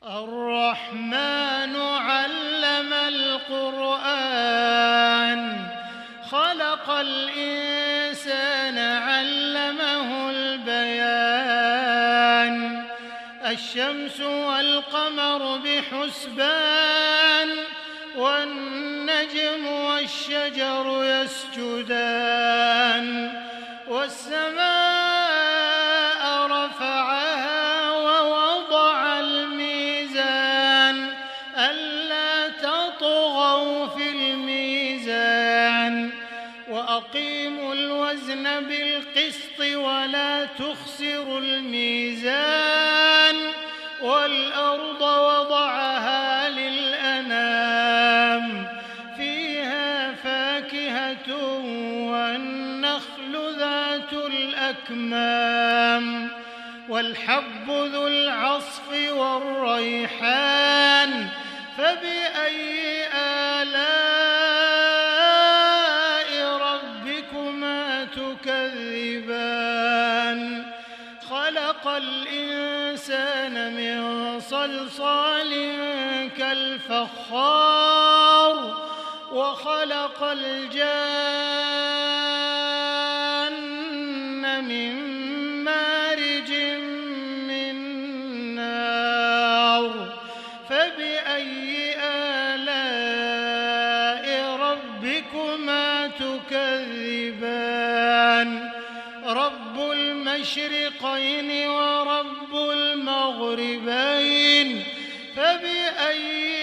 الرحمن علم القرآن خلق الإنسان علمه البيان الشمس والقمر بحسبان والنجم والشجر يسجدان والسماء رفعها ووضع الميزان ألا تطغوا في الميزان وأقيموا الوزن بالقسط ولا تخسروا الميزان والأرض وضعها للأنام فيها فاكهة والنخل ذات الأكمام والحب ذو العصف والريحان فبأي آلاء ربكما تكذبان خلق الإنسان من صلصال كالفخار وخلق الجان من مارج من نار فبأي آلاء ربكما تكذبان رب المشرقين ورب المغربين فبأي